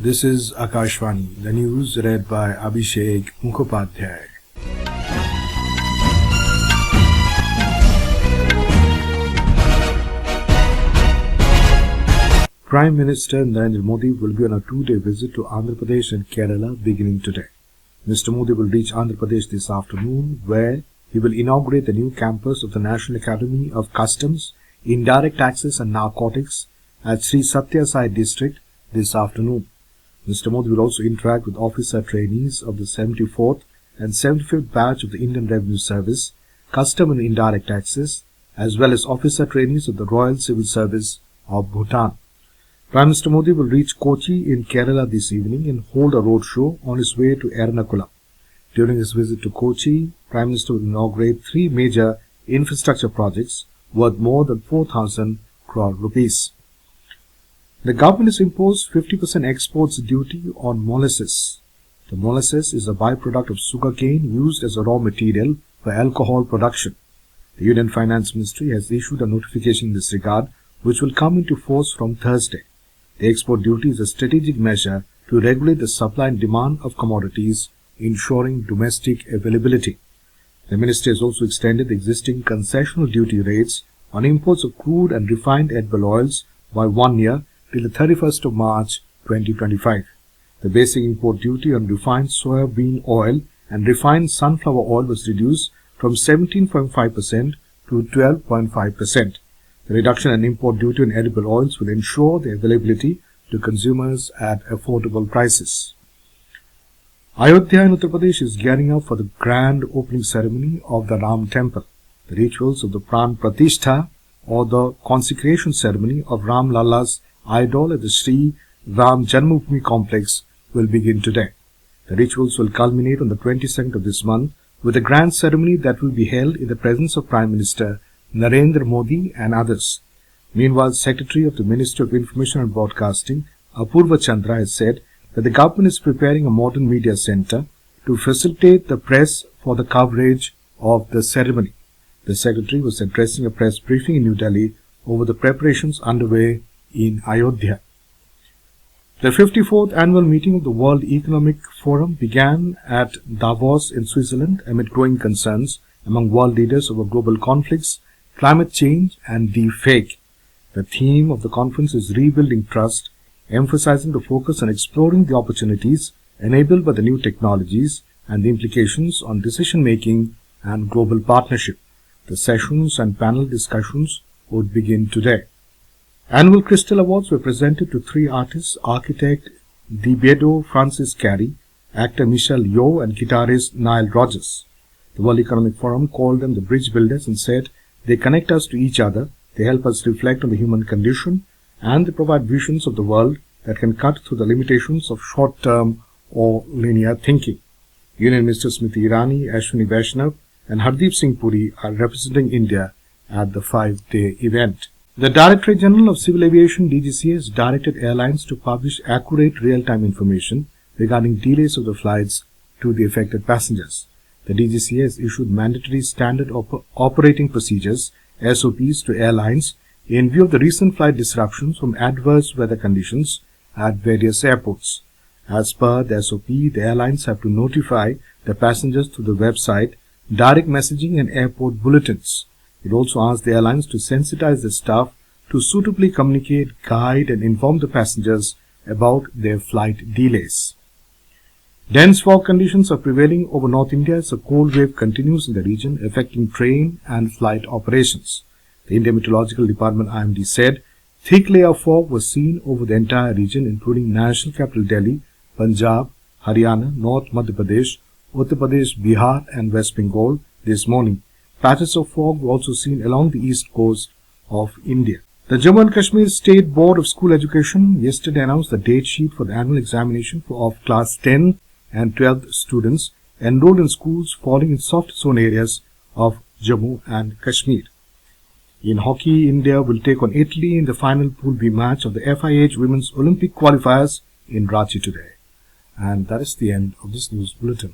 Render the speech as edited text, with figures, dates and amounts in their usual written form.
This is Akashvani, the news read by Abhishek Mukhopadhyay. Prime Minister Narendra Modi will be on a two-day visit to Andhra Pradesh and Kerala beginning today. Mr. Modi will reach Andhra Pradesh this afternoon, where he will inaugurate the new campus of the National Academy of Customs, Indirect Taxes and Narcotics at Sri Satya Sai district this afternoon. Mr. Modi will also interact with officer trainees of the 74th and 75th batch of the Indian Revenue Service, Custom and Indirect Taxes, as well as officer trainees of the Royal Civil Service of Bhutan. Prime Minister Modi will reach Kochi in Kerala this evening and hold a roadshow on his way to Ernakulam. During his visit to Kochi, Prime Minister will inaugurate three major infrastructure projects worth more than 4,000 crore rupees. The government has imposed 50% exports duty on molasses. The molasses is a byproduct of sugarcane used as a raw material for alcohol production. The Union Finance Ministry has issued a notification in this regard, which will come into force from Thursday. The export duty is a strategic measure to regulate the supply and demand of commodities, ensuring domestic availability. The ministry has also extended the existing concessional duty rates on imports of crude and refined edible oils by 1 year till the 31st of March 2025. The basic import duty on refined soybean oil and refined sunflower oil was reduced from 17.5% to 12.5%. The reduction in import duty on edible oils will ensure their availability to consumers at affordable prices. Ayodhya in Uttar Pradesh is gearing up for the grand opening ceremony of the Ram Temple. The rituals of the Pran Pratishtha, or the consecration ceremony of Ram Lalla's idol at the Sri Ram Janmabhoomi complex, will begin today. The rituals will culminate on the 22nd of this month with a grand ceremony that will be held in the presence of Prime Minister Narendra Modi and others. Meanwhile, Secretary of the Ministry of Information and Broadcasting, Apurva Chandra, has said that the government is preparing a modern media center to facilitate the press for the coverage of the ceremony. The Secretary was addressing a press briefing in New Delhi over the preparations underway in Ayodhya. The 54th annual meeting of the World Economic Forum began at Davos in Switzerland amid growing concerns among world leaders over global conflicts, climate change and deepfake. The theme of the conference is Rebuilding Trust, emphasizing the focus on exploring the opportunities enabled by the new technologies and the implications on decision-making and global partnership. The sessions and panel discussions would begin today. Annual Crystal Awards were presented to three artists: architect Dibedo Francis Carey, actor Michelle Yeoh, and guitarist Nile Rodgers. The World Economic Forum called them the bridge builders and said they connect us to each other, they help us reflect on the human condition, and they provide visions of the world that can cut through the limitations of short-term or linear thinking. Union Minister Smriti Irani, Ashwini Vaishnav, and Hardeep Singh Puri are representing India at the 5-day event. The Directorate General of Civil Aviation (DGCA) has directed airlines to publish accurate real-time information regarding delays of the flights to the affected passengers. The DGCA has issued mandatory standard operating procedures (SOPs) to airlines in view of the recent flight disruptions from adverse weather conditions at various airports. As per the SOP, the airlines have to notify the passengers through the website, direct messaging and airport bulletins. It also asks the airlines to sensitize the staff to suitably communicate, guide and inform the passengers about their flight delays. Dense fog conditions are prevailing over North India as a cold wave continues in the region, affecting train and flight operations. The Indian Meteorological Department (IMD) said thick layer of fog was seen over the entire region, including National Capital Delhi, Punjab, Haryana, North Madhya Pradesh, Uttar Pradesh, Bihar and West Bengal this morning. Patches of fog were also seen along the east coast of India. The Jammu and Kashmir State Board of School Education yesterday announced the date sheet for the annual examination of class 10 and 12th students enrolled in schools falling in soft zone areas of Jammu and Kashmir. In hockey, India will take on Italy in the final Pool B match of the FIH Women's Olympic Qualifiers in Ranchi today. And that is the end of this news bulletin.